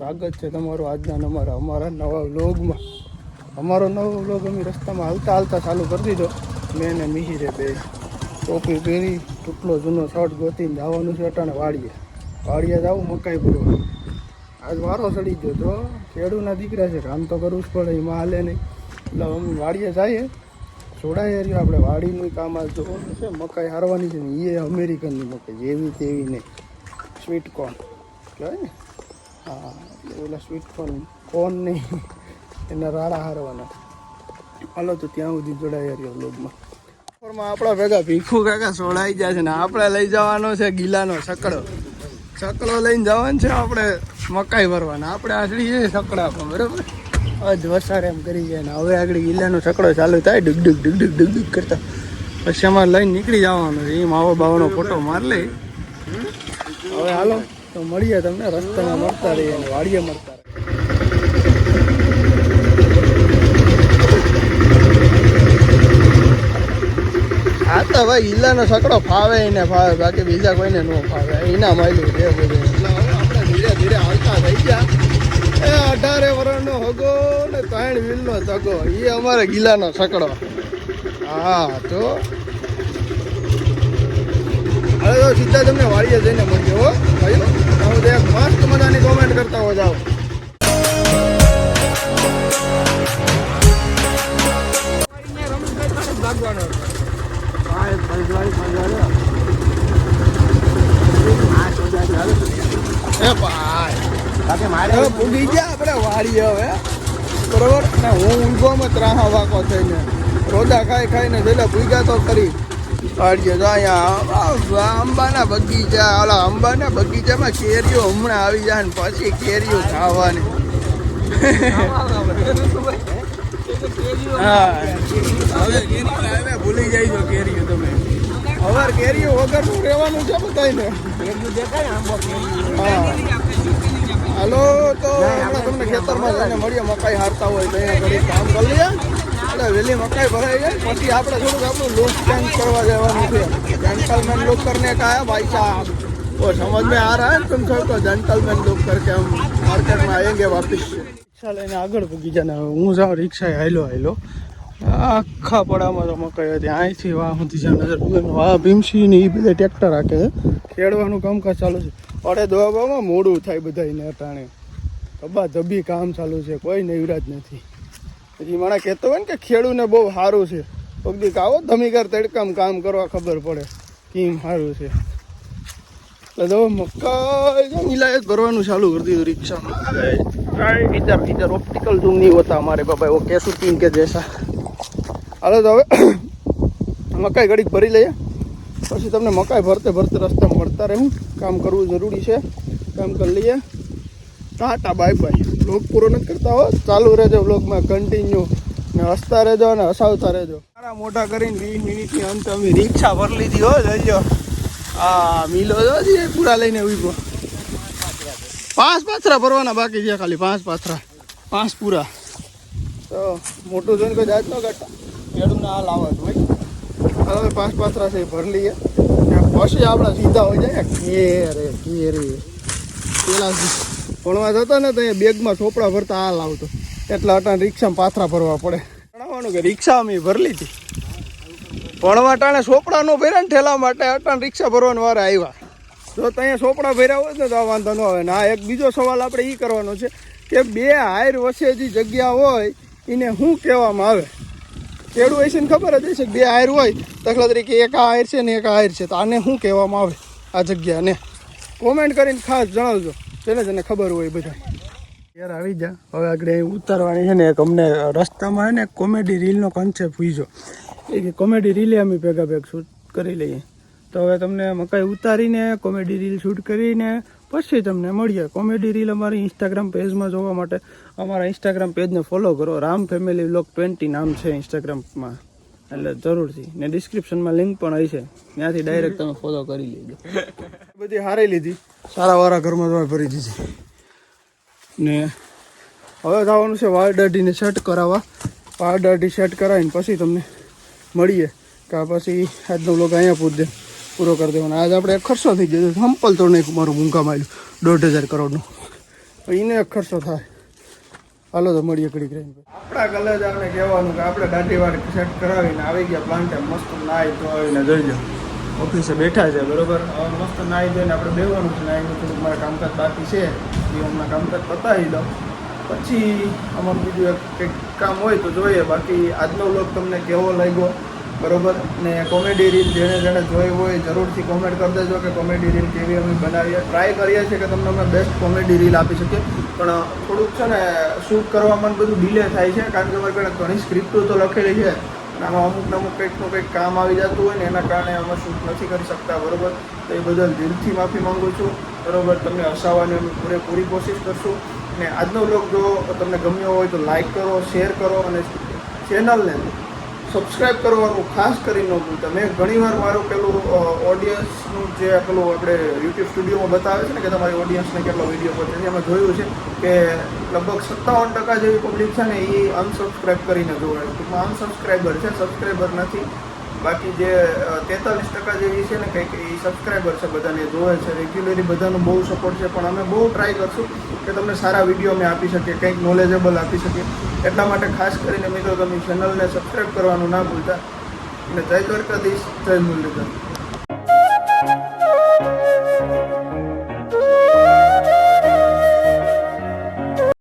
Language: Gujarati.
સ્વાગત છે તમારું આજના અમારા નવા વ્લોગમાં. અમારો નવો વ્લોગ અમે રસ્તામાં હાલતા હાલતા ચાલુ કરી દીધો. મેં ને મિહિરે બે ટોપી પહેરી ટૂટલો જૂનો શર્ટ ગોતીને જવાનું છે અટાણે વાડીએ જવું મકાઈ પૂરવા. આજ વારો ચડી ગયો તો ખેડૂના દીકરા છે, કામ તો કરવું જ પડે, એમાં હાલે નહીં. એટલે અમે વાડીએ જઈએ, છોડાય રહ્યો આપણે વાડીનું કામ આજ જોવાનું છે. મકાઈ હારવાની છે ને, એ અમેરિકનની મકાઈ, જેવી તેવી નહીં, સ્વીટ કોર્ન કહેવાય ને. હા, ઓલા સ્વીટ કોર્ન નહીં, એના રાડા હારવાના. હાલો તો ત્યાં સુધી જોડાઈ રહ્યો વ્લોગમાં. આપણા ભેગા ભીખું કાકા છોડાઈ જાય છે ને આપણે લઈ જવાનો છે ગીલાનો સકડો લઈને જવાનું છે આપણે મકાઈ ભરવાના. આપણે આસડી છે સકડામાં, બરાબર જ વસાર એમ કરી જાય ને. હવે આગળ ગીલાનો સકડો ચાલુ થાય, ડુગ કરતા પછી અમારે લઈને નીકળી જવાનું છે. એ માવો બાવાનો ફોટો માર લે. હવે હાલો તો મળીએ તમને રસ્તામાં, મળતા રહીએ અને વાડીએ મળતા રહીએ. હા તો ભાઈ ગીલાનો સકડો ફાવે એને ફાવે, બાકી બીજા કોઈને ન ફાવે. એના માયલું છે બધું. એટલે હવે આપણે ધીરે ધીરે હાલતા થઈ ગયા. એ 18 વર્ષનો હગો ને 3 વીલનો તગો, એ અમારે ગીલાનો સકડો. હા તો હવે તો સીધા તમને વાડીએ જઈને મળજો હો ભાઈઓ. તમે એક મસ્ત મજાની કોમેન્ટ કરતા હો જાઓ. ભાગવાનો પૂગી ગયા આપણે વાડીએ હવે, બરોબર ને. હું ઊંઘવામાં ત્રાહા વાકો થઈને રોદા ખાઈને જેટલા પૂગ્યા તો કરી વાડીએ. તો અહીંયા આંબાના બગીચા, ઓલા આંબાના બગીચામાં કેરીઓ હમણાં આવી જાય ને પછી કેરીઓ ખાવાની. હા હવે ભૂલી જાય છો કેરીઓ તમે. હવે કેરીઓ વગરનું રહેવાનું છે બધાને. હા હાલો તો હમણાં તમને ખેતરમાં જઈને મળીએ. મકાઈ હારતા હોય તો અહીંયા ઘડી કામ કરી લઈએ એટલે વહેલી મકાઈ ભરાઈ જાય. પછી આપણે થોડુંક આપણું લુક ચેન્જ કરવા જવાનું છે. જેન્ટલમેન લુક કરને કા હે ભાઈ સાहब, वो समझ में आ रहा है तुम सबको? जेंटलमैन લુક करके हम मार्केट में आएंगे वापस. રિક્ષા લઈને આગળ પૂગી જાય ને હું જાઉં રિક્ષાએ હાયલો આખા પડામાં તો મકાઈ હતી. અહીંથી વાહ સુધી જ્યાં નજર પૂગે વાહ ભીમસી ને એ બધા ટ્રેક્ટર રાખે ખેડવાનું કામકાજ ચાલુ છે. અડે દોવામાં મોડું થાય બધાને અટાણે, ધબી કામ ચાલુ છે, કોઈ નૈવરાજ નથી. પછી મને કહેતો હોય ને કે ખેડૂને બહુ સારું છે, પગદીક આવો ધમીકાર તડકામાં કામ કરવા ખબર પડે કેમ સારું છે. એટલે તો મકાઈ મિલાય ભરવાનું ચાલુ કરી દીધું રિક્ષામાં. ઇધર ઓપ્ટિકલ ઝૂમ નહીં હોતા हमारे बाबा, वो कैसे तीन के जैसा. હાલો તો હવે મકાઈ ઘડીક ભરી લઈએ, પછી તમને મકાઈ ભરતે રસ્તા મળતા રહેવું. કામ કરવું જરૂરી છે, કામ કરી લઈએ. Tata bye bye. વ્લોગ પૂરો નથી કરતા હો, ચાલુ રહેજો વ્લોગમાં કન્ટિન્યુ ને હસતા રહેજો અને હસાવતા રહેજો. મારા મોટા કરીને 20 મિનિટની અંત અમે રિક્ષા ભરી લીધી હો. જઈજો હા મિલો જો પૂરા લઈને ઉભો. 5 પાથરા ભરવાના બાકી છે, ખાલી 5 પાથરા, 5 પૂરા. તો મોટું જોઈને કોઈ જાત ન કાઢતા, ખેડૂતને હાલ આવે તો ભાઈ. હવે 5 પાથરા છે એ ભરી લઈએ પછી આપણે સીધા હોય જાય ઘેરે. પેલા ભણવા જતા ને તો અહીંયા બેગમાં ચોપડા ભરતા હાલ આવતો, એટલે અટાણે રિક્ષામાં પાથરા ભરવા પડે. જણાવવાનું કે રિક્ષા અમે ભરી લીધી, ભણવા ટાણે ચોપડા નો ભર્યા ને ઠેલા માટે અટાણે રિક્ષા ભરવાનો વારે આવ્યા. જો ત્યાં ચોપડા ભર્યા હોય ને તો વાંધો ન આવે ને. આ એક બીજો સવાલ આપણે એ કરવાનો છે કે 2 હાયર વચ્ચે જે જગ્યા હોય એને શું કહેવામાં આવે? ખેડૂત હશે ને ખબર જ હશે કે 2 હાયર હોય, દાખલા તરીકે એક આ હાયર છે ને એક આ હાયર છે, તો આને શું કહેવામાં આવે આ જગ્યાને? કોમેન્ટ કરીને ખાસ જણાવજો, જેને ખબર હોય બધા. યાર આવી જા હવે આગળ ઉતારવાની છે ને એક અમને રસ્તામાં ને કોમેડી રીલનો કોન્સેપ્ટ પૂછ્યો કે કોમેડી રીલે અમે ભેગા શૂટ કરી લઈએ. તો હવે તમને મકાઈ ઉતારીને કોમેડી રીલ શૂટ કરીને પછી તમને મળીએ. કોમેડી રીલ અમારી ઇન્સ્ટાગ્રામ પેજમાં જોવા માટે અમારા ઇન્સ્ટાગ્રામ પેજને ફોલો કરો. રામ ફેમિલી વ્લોગ 20 નામ છે ઇન્સ્ટાગ્રામમાં, એટલે જરૂરથી. ને ડિસ્ક્રિપ્શનમાં લિંક પણ હોય છે, ત્યાંથી ડાયરેક્ટ તમે ફોલો કરી લેજો. બધી હારી લીધી, સારા ઘરમાં તમે ભરી દીધી ને હવે જવાનું છે વાળ દાઢીને સેટ કરાવવા. વાળ દાઢી સેટ કરાવીને પછી તમને મળીએ કે પછી આજનો વ્લોગ અહીંયા પૂરો કરી દેવાનો. આજ આપણે ખર્ચો થઈ ગયો, સંપલ તો નહીં મારું મૂંઘા માર્યું 1,500 કરોડનું. એને એક ખર્ચો થાય. હાલો તો મળીએ ઘડી કરીને. આપણા કલેજાને કહેવાનું કે આપણે દાઢીવાળી સેટ કરાવીને આવી ગયા પ્લાન્ટે મસ્ત નાહી ધોઈને જોઈ લો ઓફિસે બેઠા છે બરોબર. હવે મસ્ત નાહી ધોઈને આપણે બેવાનું છે. નાહીને થોડુંક મારે કામકાજ બાકી છે એ હમણાં કામકાજ પતાવી દો પછી અમારું બીજું એક કંઈક કામ હોય તો જોઈએ. બાકી આજનો વ્લોગ તમને કેવો લાગ્યો બરોબર ને કોમેડી રીલ જેણે જોઈ હોય જરૂરથી કોમેન્ટ કરી દેજો કે કોમેડી રીલ કેવી અમે બનાવીએ. ટ્રાય કરીએ છીએ કે તમને અમે બેસ્ટ કોમેડી રીલ આપી શકીએ પણ થોડુંક છે ને શૂટ કરવામાં બધું ડિલે થાય છે કારણ કે અમારી ઘણી સ્ક્રિપ્ટો તો લખેલી છે અને આમાં અમુક કંઈકનું કંઈક કામ આવી જતું હોય ને એના કારણે અમે શૂટ નથી કરી શકતા બરોબર. તો એ બદલ દિલથી માફી માગું છું બરોબર. તમને હસાવવાની અમે પૂરેપૂરી કોશિશ કરશું અને આજનો વ્લોગ જો તમને ગમ્યો હોય તો લાઈક કરો, શેર કરો અને ચેનલને સબસ્ક્રાઈબ કરવાનું ખાસ કરી ન ભૂલતા. મેં ઘણીવાર મારું પેલું ઓડિયન્સનું જે પેલું આપણે યુટ્યુબ સ્ટુડિયોમાં બતાવે છે ને કે તમારી ઓડિયન્સને કેટલો વિડીયો પહોંચે છે એમાં જોયું છે કે લગભગ 57% જેવી પબ્લિક છે ને એ અનસબસ્ક્રાઈબ કરીને જોવે છે. ટૂંકમાં અનસબસ્ક્રાઈબર છે, સબસ્ક્રાઈબર નથી. બાકી જે 43% જેવી છે ને કંઈક એ સબસ્ક્રાઈબર છે, બધાને જોવે છે રેગ્યુલરી. બધાનો બહુ સપોર્ટ છે પણ અમે બહુ ટ્રાય કરશું કે તમને સારા વિડીયો અમે આપી શકીએ, કંઈક નોલેજેબલ આપી શકીએ. એટલા માટે ખાસ કરીને મિત્રો તમે ચેનલને સબસ્ક્રાઈબ કરવાનું ના ભૂલતા. અને જય દ્વારકાધીશ, જય મુરલીધર.